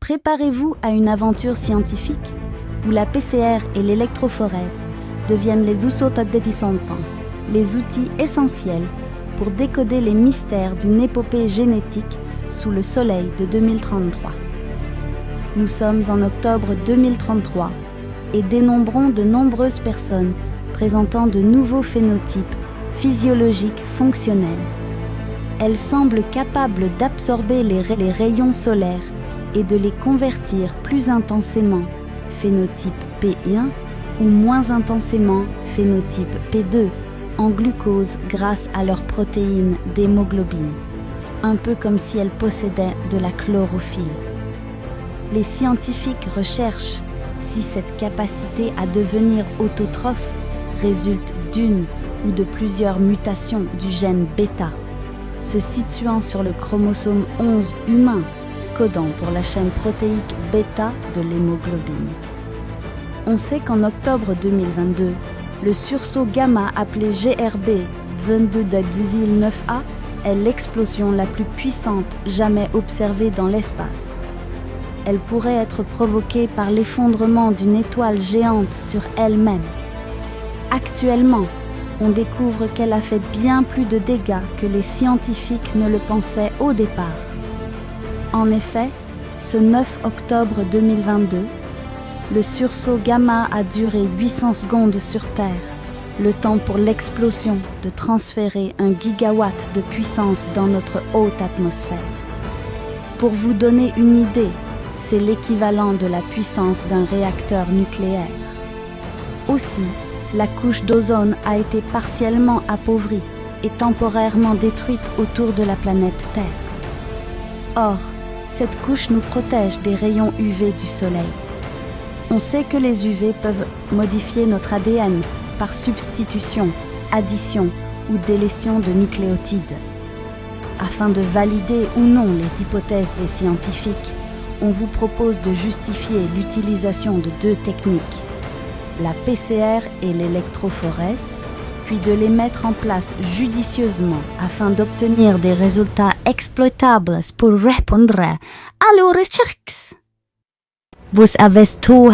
Préparez-vous à une aventure scientifique où la PCR et l'électrophorèse deviennent les usotadetisontan, les outils essentiels pour décoder les mystères d'une épopée génétique sous le soleil de 2033. Nous sommes en octobre 2033 et dénombrons de nombreuses personnes présentant de nouveaux phénotypes physiologiques fonctionnels. Elles semblent capables d'absorber les rayons solaires et de les convertir plus intensément, phénotype P1, ou moins intensément, phénotype P2, en glucose grâce à leur protéine d'hémoglobine, un peu comme si elles possédaient de la chlorophylle. Les scientifiques recherchent si cette capacité à devenir autotrophe résulte d'une ou de plusieurs mutations du gène bêta, se situant sur le chromosome 11 humain, codant pour la chaîne protéique bêta de l'hémoglobine. On sait qu'en octobre 2022, le sursaut gamma appelé GRB 22-9A est l'explosion la plus puissante jamais observée dans l'espace. Elle pourrait être provoquée par l'effondrement d'une étoile géante sur elle-même. Actuellement, on découvre qu'elle a fait bien plus de dégâts que les scientifiques ne le pensaient au départ. En effet, ce 9 octobre 2022, le sursaut gamma a duré 800 secondes sur Terre, le temps pour l'explosion de transférer 1 gigawatt de puissance dans notre haute atmosphère. Pour vous donner une idée, c'est l'équivalent de la puissance d'un réacteur nucléaire. Aussi, la couche d'ozone a été partiellement appauvrie et temporairement détruite autour de la planète Terre. Or, cette couche nous protège des rayons UV du Soleil. On sait que les UV peuvent modifier notre ADN par substitution, addition ou délétion de nucléotides. Afin de valider ou non les hypothèses des scientifiques, on vous propose de justifier l'utilisation de 2 techniques, la PCR et l'électrophorèse, puis de les mettre en place judicieusement afin d'obtenir des résultats exploitables pour répondre à leurs recherches. Vous avez tout